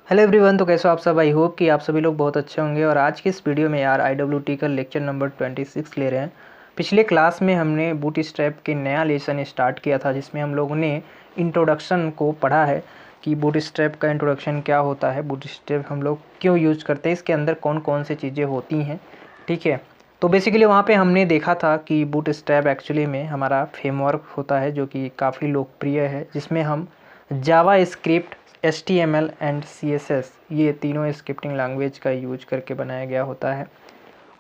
Hello everyone. तो कैसे हो आप सब। आई होप कि आप सभी लोग बहुत अच्छे होंगे। और आज के इस वीडियो में यार IWT का लेक्चर नंबर 26 ले रहे हैं। पिछले क्लास में हमने बूटस्ट्रैप के नया लेसन स्टार्ट किया था, जिसमें हम लोगों ने इंट्रोडक्शन को पढ़ा है कि बूटस्ट्रैप का इंट्रोडक्शन क्या होता है, बूटस्ट्रैप हम लोग क्यों यूज़ करते हैं, इसके अंदर कौन कौन सी चीज़ें होती हैं। ठीक है, तो बेसिकली वहाँ पे हमने देखा था कि बूटस्ट्रैप एक्चुअली में हमारा फ्रेमवर्क होता है जो कि काफ़ी लोकप्रिय है, जिसमें हम जावा स्क्रिप्ट, HTML एंड CSS ये तीनों स्क्रिप्टिंग लैंग्वेज का यूज करके बनाया गया होता है।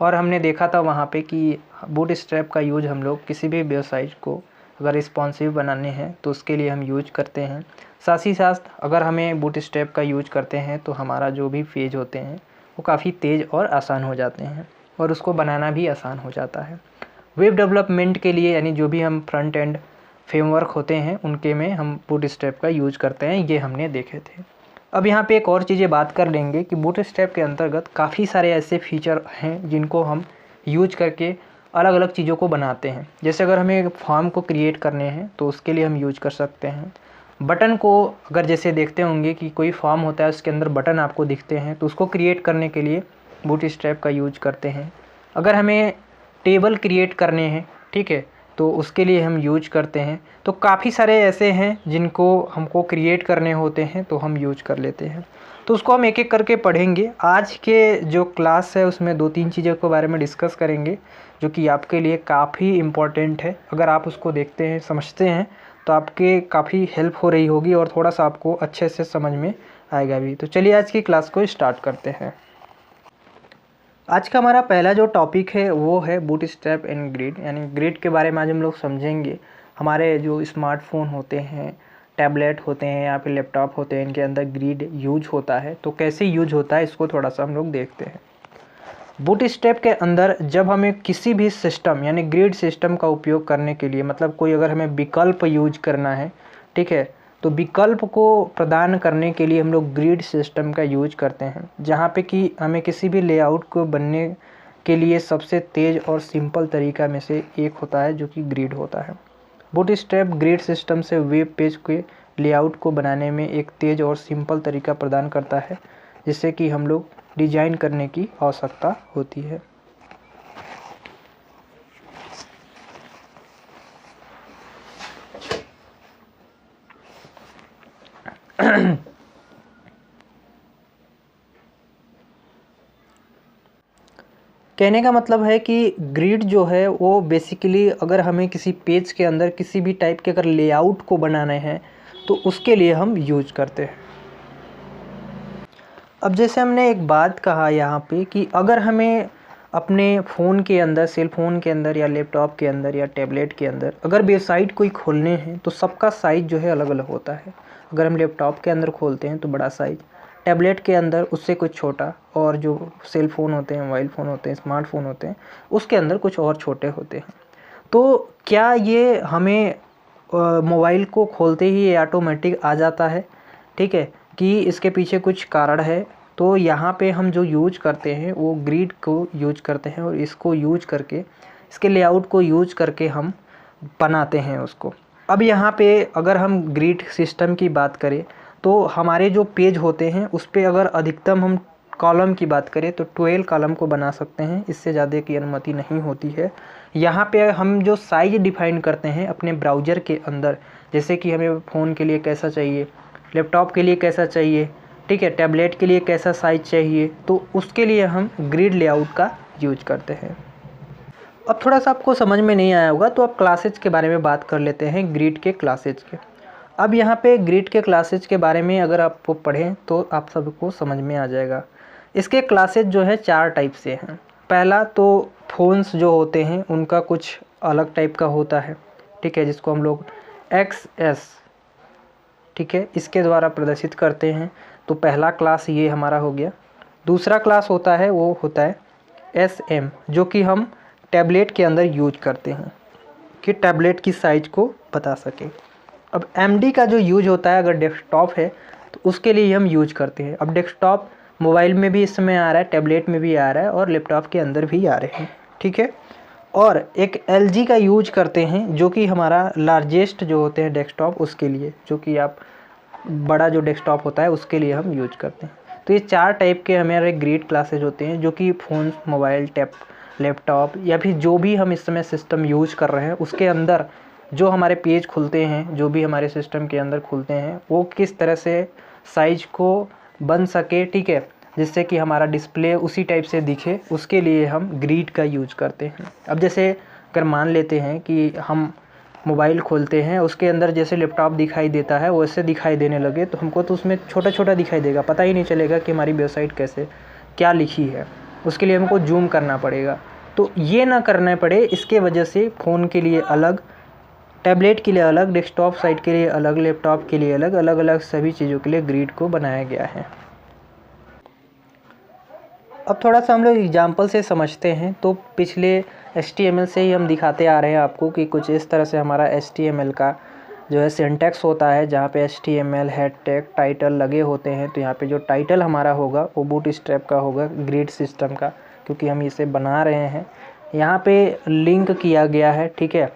और हमने देखा था वहाँ पे कि बूटस्ट्रैप का यूज हम लोग किसी भी वेबसाइट को अगर रिस्पॉन्सिव बनाने हैं तो उसके लिए हम यूज करते हैं। साथ ही साथ अगर हमें बूटस्ट्रैप का यूज करते हैं तो हमारा जो भी पेज होते हैं वो काफ़ी तेज़ और आसान हो जाते हैं और उसको बनाना भी आसान हो जाता है। वेब डेवलपमेंट के लिए यानी जो भी हम फ्रंट एंड फ्रेमवर्क होते हैं उनके में हम बूटस्ट्रैप का यूज करते हैं, ये हमने देखे थे। अब यहाँ पे एक और चीज़ें बात कर लेंगे कि बूटस्ट्रैप के अंतर्गत काफ़ी सारे ऐसे फीचर हैं जिनको हम यूज करके अलग अलग चीज़ों को बनाते हैं। जैसे अगर हमें फॉर्म को क्रिएट करने हैं तो उसके लिए हम यूज कर सकते हैं। बटन को अगर जैसे देखते होंगे कि कोई फॉर्म होता है उसके अंदर बटन आपको दिखते हैं, तो उसको क्रिएट करने के लिए बूटस्ट्रैप का यूज करते हैं। अगर हमें टेबल क्रिएट करने हैं, ठीक है, तो उसके लिए हम यूज करते हैं। तो काफ़ी सारे ऐसे हैं जिनको हमको क्रिएट करने होते हैं तो हम यूज कर लेते हैं। तो उसको हम एक एक करके पढ़ेंगे। आज के जो क्लास है उसमें 2-3 चीज़ों के बारे में डिस्कस करेंगे जो कि आपके लिए काफ़ी इम्पोर्टेंट है। अगर आप उसको देखते हैं, समझते हैं, तो आपके काफ़ी हेल्प हो रही होगी और थोड़ा सा आपको अच्छे से समझ में आएगा भी। तो चलिए आज की क्लास को स्टार्ट करते हैं। आज का हमारा पहला जो टॉपिक है वो है बूटस्ट्रैप एंड ग्रिड, यानी ग्रिड के बारे में आज हम लोग समझेंगे। हमारे जो स्मार्टफोन होते हैं, टैबलेट होते हैं या फिर लैपटॉप होते हैं, इनके अंदर ग्रिड यूज होता है। तो कैसे यूज होता है इसको थोड़ा सा हम लोग देखते हैं। बूटस्ट्रैप के अंदर जब हमें किसी भी सिस्टम यानी ग्रिड सिस्टम का उपयोग करने के लिए, मतलब कोई अगर हमें विकल्प यूज करना है, ठीक है, तो विकल्प को प्रदान करने के लिए हम लोग ग्रिड सिस्टम का यूज करते हैं, जहाँ पे कि हमें किसी भी लेआउट को बनने के लिए सबसे तेज़ और सिंपल तरीका में से एक होता है जो कि ग्रिड होता है। बूटस्ट्रैप ग्रिड सिस्टम से वेब पेज के लेआउट को बनाने में एक तेज़ और सिंपल तरीका प्रदान करता है, जिससे कि हम लोग डिजाइन करने की आवश्यकता होती है। कहने का मतलब है कि ग्रिड जो है वो बेसिकली अगर हमें किसी पेज के अंदर किसी भी टाइप के अगर लेआउट को बनाने हैं तो उसके लिए हम यूज करते हैं। अब जैसे हमने एक बात कहा यहाँ पे कि अगर हमें अपने फ़ोन के अंदर, सेल फ़ोन के अंदर या लैपटॉप के अंदर या टैबलेट के अंदर अगर वेबसाइट कोई खोलने हैं तो सबका साइज़ जो है अलग अलग होता है। अगर हम लैपटॉप के अंदर खोलते हैं तो बड़ा साइज़, टैबलेट के अंदर उससे कुछ छोटा, और जो सेल फ़ोन होते हैं, मोबाइल फ़ोन होते हैं, स्मार्टफ़ोन होते हैं, उसके अंदर कुछ और छोटे होते हैं। तो क्या ये हमें मोबाइल को खोलते ही ये ऑटोमेटिक आ जाता है, ठीक है, कि इसके पीछे कुछ कारण है? तो यहाँ पे हम जो यूज करते हैं वो ग्रिड को यूज करते हैं और इसको यूज करके, इसके लेआउट को यूज करके हम बनाते हैं उसको। अब यहाँ पे अगर हम ग्रिड सिस्टम की बात करें तो हमारे जो पेज होते हैं उस पे अगर अधिकतम हम कॉलम की बात करें तो 12 कॉलम को बना सकते हैं, इससे ज़्यादा की अनुमति नहीं होती है। यहाँ पे हम जो साइज़ डिफाइन करते हैं अपने ब्राउज़र के अंदर, जैसे कि हमें फ़ोन के लिए कैसा चाहिए, लैपटॉप के लिए कैसा चाहिए, ठीक है, टैबलेट के लिए कैसा साइज़ चाहिए, तो उसके लिए हम ग्रिड लेआउट का यूज करते हैं। अब थोड़ा सा आपको समझ में नहीं आया होगा तो अब क्लासेज के बारे में बात कर लेते हैं, ग्रिड के क्लासेज के। अब यहाँ पे ग्रिड के क्लासेज के बारे में अगर आप पढ़ें तो आप सबको समझ में आ जाएगा। इसके क्लासेज जो है 4 टाइप से हैं। पहला तो फ़ोन्स जो होते हैं उनका कुछ अलग टाइप का होता है, ठीक है, जिसको हम लोग XS, ठीक है, इसके द्वारा प्रदर्शित करते हैं। तो पहला क्लास ये हमारा हो गया। दूसरा क्लास होता है वो होता है SM, जो कि हम टैबलेट के अंदर यूज करते हैं कि टैबलेट की साइज़ को बता सकें। अब MD का जो यूज होता है अगर डेस्कटॉप है तो उसके लिए हम यूज करते हैं। अब डेस्कटॉप मोबाइल में भी इस समय आ रहा है, टैबलेट में भी आ रहा है और लैपटॉप के अंदर भी आ रहे हैं, ठीक है। और एक LG का यूज करते हैं जो कि हमारा लार्जेस्ट जो होते हैं डेस्कटॉप उसके लिए, जो कि आप बड़ा जो डेस्कटॉप होता है उसके लिए हम यूज करते हैं। तो ये 4 टाइप के हमारे ग्रिड क्लासेज होते हैं जो कि फ़ोन, मोबाइल, लैपटॉप या फिर जो भी हम इस समय सिस्टम यूज कर रहे हैं उसके अंदर जो हमारे पेज खुलते हैं, जो भी हमारे सिस्टम के अंदर खुलते हैं, वो किस तरह से साइज को बन सके, ठीक है, जिससे कि हमारा डिस्प्ले उसी टाइप से दिखे, उसके लिए हम ग्रिड का यूज करते हैं। अब जैसे अगर मान लेते हैं कि हम मोबाइल खोलते हैं, उसके अंदर जैसे लैपटॉप दिखाई देता है वैसे दिखाई देने लगे तो हमको तो उसमें छोटा छोटा दिखाई देगा, पता ही नहीं चलेगा कि हमारी वेबसाइट कैसे क्या लिखी है। उसके लिए हमको जूम करना पड़ेगा। तो ये ना करना पड़े, इसके वजह से फ़ोन के लिए अलग, टैबलेट के लिए अलग, डेस्कटॉप साइट के लिए अलग, लैपटॉप के लिए अलग, अलग अलग सभी चीज़ों के लिए ग्रिड को बनाया गया है। अब थोड़ा सा हम लोग एग्जाम्पल से समझते हैं। तो पिछले HTML से ही हम दिखाते आ रहे हैं आपको कि कुछ इस तरह से हमारा HTML का जो है सिंटैक्स होता है, जहाँ पे HTML हेड टैग टाइटल लगे होते हैं। तो यहाँ पे जो टाइटल हमारा होगा वो बूटस्ट्रैप का होगा, ग्रिड सिस्टम का, क्योंकि हम इसे बना रहे हैं। यहाँ पे लिंक किया गया है, ठीक है,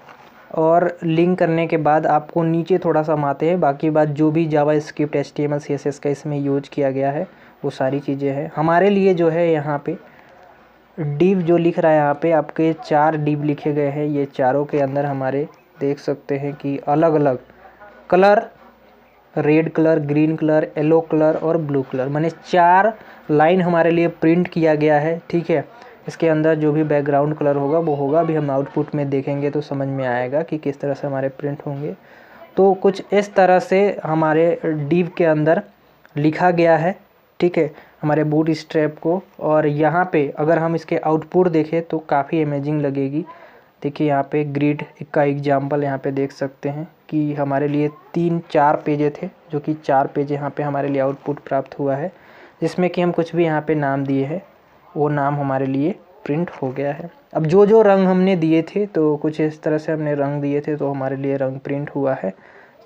और लिंक करने के बाद आपको नीचे थोड़ा सा आते हैं, बाकी बात जो भी जावास्क्रिप्ट, HTML, CSS का इसमें यूज किया गया है वो सारी चीज़ें हैं। हमारे लिए जो है यहाँ पे डिव जो लिख रहा है, यहाँ पे आपके 4 डिव लिखे गए हैं। ये चारों के अंदर हमारे देख सकते हैं कि अलग अलग colour, red colour, green colour, yellow colour और ब्लू कलर, माने 4 लाइन हमारे लिए प्रिंट किया गया है, ठीक है। इसके अंदर जो भी बैकग्राउंड कलर होगा वो होगा, अभी हम आउटपुट में देखेंगे तो समझ में आएगा कि किस तरह से हमारे प्रिंट होंगे। तो कुछ इस तरह से हमारे डिव के अंदर लिखा गया है, ठीक है, हमारे बूटस्ट्रैप को। और यहाँ पे अगर हम इसके आउटपुट देखें तो काफ़ी अमेजिंग लगेगी। देखिए यहाँ पे ग्रिड का एग्जांपल यहाँ पे देख सकते हैं कि हमारे लिए 3-4 पेजें थे, जो कि 4 पेज यहाँ पे हमारे लिए आउटपुट प्राप्त हुआ है, जिसमें कि हम कुछ भी यहाँ पे नाम दिए हैं, वो नाम हमारे लिए प्रिंट हो गया है। अब जो जो रंग हमने दिए थे तो कुछ इस तरह से हमने रंग दिए थे, तो हमारे लिए रंग प्रिंट हुआ है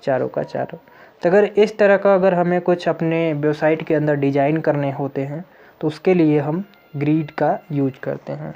चारों का चारों। तो अगर इस तरह का अगर हमें कुछ अपने वेबसाइट के अंदर डिज़ाइन करने होते हैं तो उसके लिए हम ग्रिड का यूज करते हैं।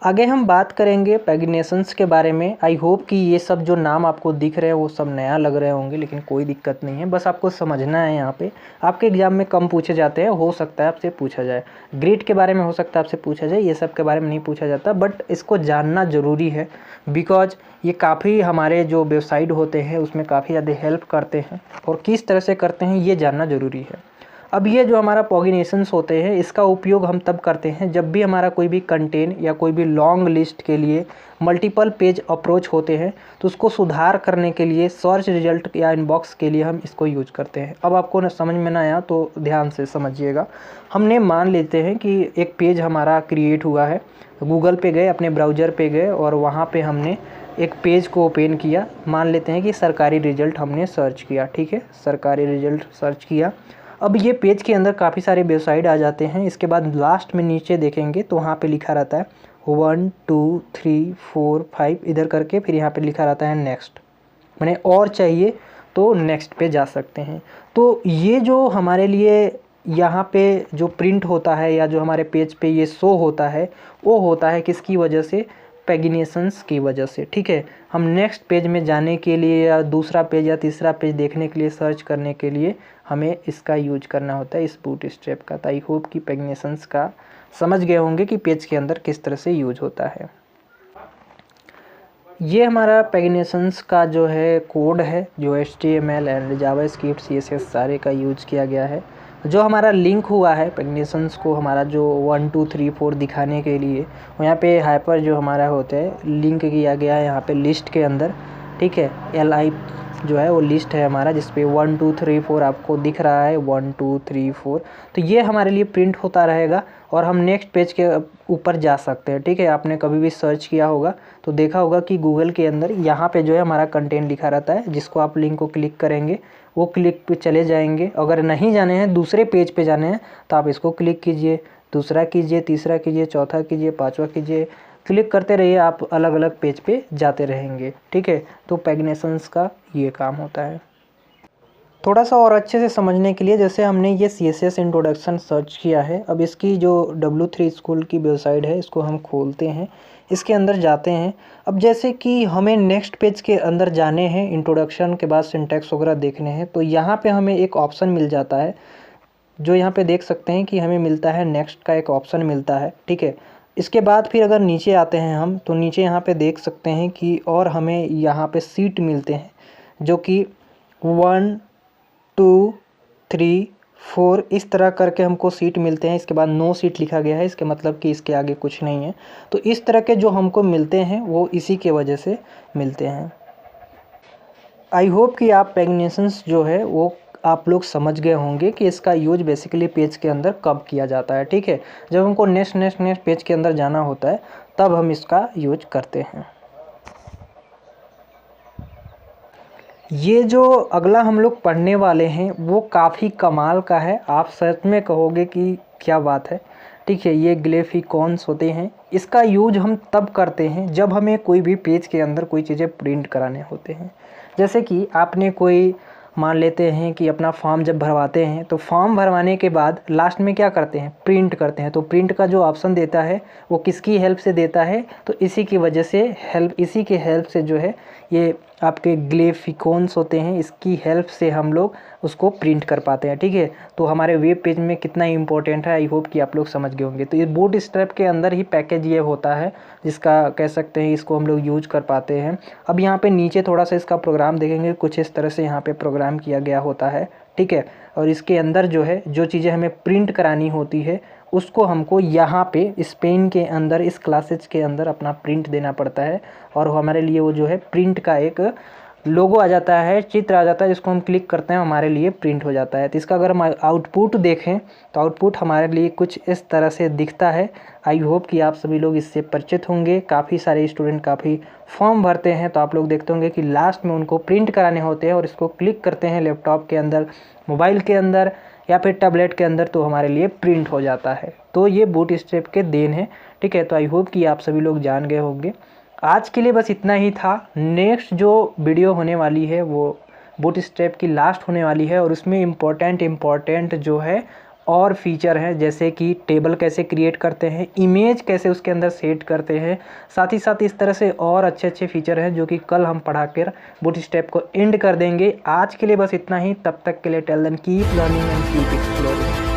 आगे हम बात करेंगे पैगिनेशंस के बारे में। आई होप कि ये सब जो नाम आपको दिख रहे हैं वो सब नया लग रहे होंगे, लेकिन कोई दिक्कत नहीं है, बस आपको समझना है। यहाँ पे आपके एग्जाम में कम पूछे जाते हैं, हो सकता है आपसे पूछा जाए। ग्रिड के बारे में हो सकता है आपसे पूछा जाए, ये सब के बारे में नहीं पूछा जाता, बट इसको जानना ज़रूरी है, बिकॉज ये काफ़ी हमारे जो वेबसाइट होते हैं उसमें काफ़ी ज़्यादा हेल्प करते हैं, और किस तरह से करते हैं ये जानना ज़रूरी है। अब ये जो हमारा पैगिनेशंस होते हैं इसका उपयोग हम तब करते हैं जब भी हमारा कोई भी कंटेंट या कोई भी लॉन्ग लिस्ट के लिए मल्टीपल पेज अप्रोच होते हैं, तो उसको सुधार करने के लिए, सर्च रिजल्ट या इनबॉक्स के लिए हम इसको यूज करते हैं। अब आपको न समझ में ना आया तो ध्यान से समझिएगा। हमने मान लेते हैं कि एक पेज हमारा क्रिएट हुआ है, गूगल पे गए, अपने ब्राउज़र पे गए और वहाँ पे हमने एक पेज को ओपन किया। मान लेते हैं कि सरकारी रिजल्ट हमने सर्च किया, ठीक है, सरकारी रिजल्ट सर्च किया। अब ये पेज के अंदर काफ़ी सारे वेबसाइट आ जाते हैं। इसके बाद लास्ट में नीचे देखेंगे तो वहाँ पे लिखा रहता है 1 2 3 4 5 इधर करके, फिर यहाँ पे लिखा रहता है नेक्स्ट, मैंने और चाहिए तो नेक्स्ट पे जा सकते हैं। तो ये जो हमारे लिए यहाँ पे जो प्रिंट होता है या जो हमारे पेज पे ये शो होता है, वो होता है किसकी वजह से, पैगिनेशंस की वजह से, ठीक है। हम नेक्स्ट पेज में जाने के लिए या दूसरा पेज या तीसरा पेज देखने के लिए, सर्च करने के लिए हमें इसका यूज करना होता है, इस बूटस्ट्रैप का। तो आई होप कि पैगिनेशंस का समझ गए होंगे कि पेज के अंदर किस तरह से यूज होता है। ये हमारा पैगिनेशंस का जो है कोड है, जो HTML एंड जावास्क्रिप्ट, CSS सारे का यूज किया गया है। जो हमारा लिंक हुआ है पैगिनेशंस को, हमारा जो 1 2 3 4 दिखाने के लिए, यहाँ पे हाइपर जो हमारा होता है लिंक किया गया है यहाँ पे लिस्ट के अंदर, ठीक है। LI जो है वो लिस्ट है हमारा, जिसपे 1 2 3 4 आपको दिख रहा है, 1 2 3 4। तो ये हमारे लिए प्रिंट होता रहेगा और हम नेक्स्ट पेज के ऊपर जा सकते हैं, ठीक है। आपने कभी भी सर्च किया होगा तो देखा होगा कि गूगल के अंदर यहाँ पे जो है हमारा कंटेंट लिखा रहता है, जिसको आप लिंक को क्लिक करेंगे, वो क्लिक पे चले जाएंगे। अगर नहीं जाने हैं, दूसरे पेज पे जाने हैं, तो आप इसको क्लिक कीजिए, दूसरा कीजिए, तीसरा कीजिए, चौथा कीजिए, पाँचवा कीजिए, क्लिक करते रहिए, आप अलग अलग पेज पे जाते रहेंगे, ठीक है। तो पैगिनेशंस का ये काम होता है। थोड़ा सा और अच्छे से समझने के लिए, जैसे हमने ये CSS इंट्रोडक्शन सर्च किया है, अब इसकी जो W3 स्कूल की वेबसाइट है इसको हम खोलते हैं। इसके अंदर जाते हैं। अब जैसे कि हमें नेक्स्ट पेज के अंदर जाने हैं, इंट्रोडक्शन के बाद सिंटैक्स वगैरह देखने हैं, तो यहाँ पे हमें एक ऑप्शन मिल जाता है, जो यहाँ पे देख सकते हैं कि हमें मिलता है नेक्स्ट का एक ऑप्शन मिलता है, ठीक है। इसके बाद फिर अगर नीचे आते हैं हम, तो नीचे यहाँ पे देख सकते हैं कि और हमें यहाँ पे सीट मिलते हैं, जो कि 1 2 3 4 इस तरह करके हमको सीट मिलते हैं। इसके बाद नो सीट लिखा गया है, इसके मतलब कि इसके आगे कुछ नहीं है। तो इस तरह के जो हमको मिलते हैं वो इसी के वजह से मिलते हैं। आई होप कि आप पैग्नेशंस जो है वो आप लोग समझ गए होंगे कि इसका यूज बेसिकली पेज के अंदर कब किया जाता है, ठीक है। जब हमको नेक्स्ट पेज के अंदर जाना होता है तब हम इसका यूज करते हैं। ये जो अगला हम लोग पढ़ने वाले हैं वो काफ़ी कमाल का है, आप सच में कहोगे कि क्या बात है, ठीक है। ये ग्लेफिकॉन्स होते हैं, इसका यूज हम तब करते हैं जब हमें कोई भी पेज के अंदर कोई चीज़ें प्रिंट कराने होते हैं। जैसे कि आपने कोई मान लेते हैं कि अपना फॉर्म जब भरवाते हैं, तो फॉर्म भरवाने के बाद लास्ट में क्या करते हैं, प्रिंट करते हैं। तो प्रिंट का जो ऑप्शन देता है वो किसकी हेल्प से देता है, तो इसी की वजह से इसी के हेल्प से जो है ये आपके ग्लेफिकॉन्स होते हैं, इसकी हेल्प से हम लोग उसको प्रिंट कर पाते हैं, ठीक है। तो हमारे वेब पेज में कितना इंपॉर्टेंट है, आई होप कि आप लोग समझ गए होंगे। तो ये बूटस्ट्रैप के अंदर ही पैकेज ये होता है, जिसका कह सकते हैं इसको हम लोग यूज कर पाते हैं। अब यहाँ पे नीचे थोड़ा सा इसका प्रोग्राम देखेंगे, कुछ इस तरह से यहाँ पे प्रोग्राम किया गया होता है, ठीक है। और इसके अंदर जो है जो चीज़ें हमें प्रिंट करानी होती है उसको हमको यहाँ पे इस पेन के अंदर, इस क्लासेज के अंदर अपना प्रिंट देना पड़ता है, और हमारे लिए वो जो है प्रिंट का एक लोगो आ जाता है, चित्र आ जाता है, जिसको हम क्लिक करते हैं हमारे लिए प्रिंट हो जाता है। तो इसका अगर हम आउटपुट देखें तो आउटपुट हमारे लिए कुछ इस तरह से दिखता है। आई होप कि आप सभी लोग इससे परिचित होंगे। काफ़ी सारे स्टूडेंट काफ़ी फॉर्म भरते हैं, तो आप लोग देखते होंगे कि लास्ट में उनको प्रिंट कराने होते हैं और इसको क्लिक करते हैं लैपटॉप के अंदर, मोबाइल के अंदर या फिर टैबलेट के अंदर, तो हमारे लिए प्रिंट हो जाता है। तो ये बूटस्ट्रैप के देन है, ठीक है। तो आई होप कि आप सभी लोग जान गए होंगे। आज के लिए बस इतना ही था। नेक्स्ट जो वीडियो होने वाली है वो बूटस्ट्रैप की लास्ट होने वाली है, और उसमें इम्पॉर्टेंट जो है और फीचर हैं, जैसे कि टेबल कैसे क्रिएट करते हैं, इमेज कैसे उसके अंदर सेट करते हैं, साथ ही साथ इस तरह से और अच्छे फीचर हैं जो कि कल हम पढ़ा कर बूटस्ट्रैप को एंड कर देंगे। आज के लिए बस इतना ही, तब तक के लिए tell them keep learning and keep exploring.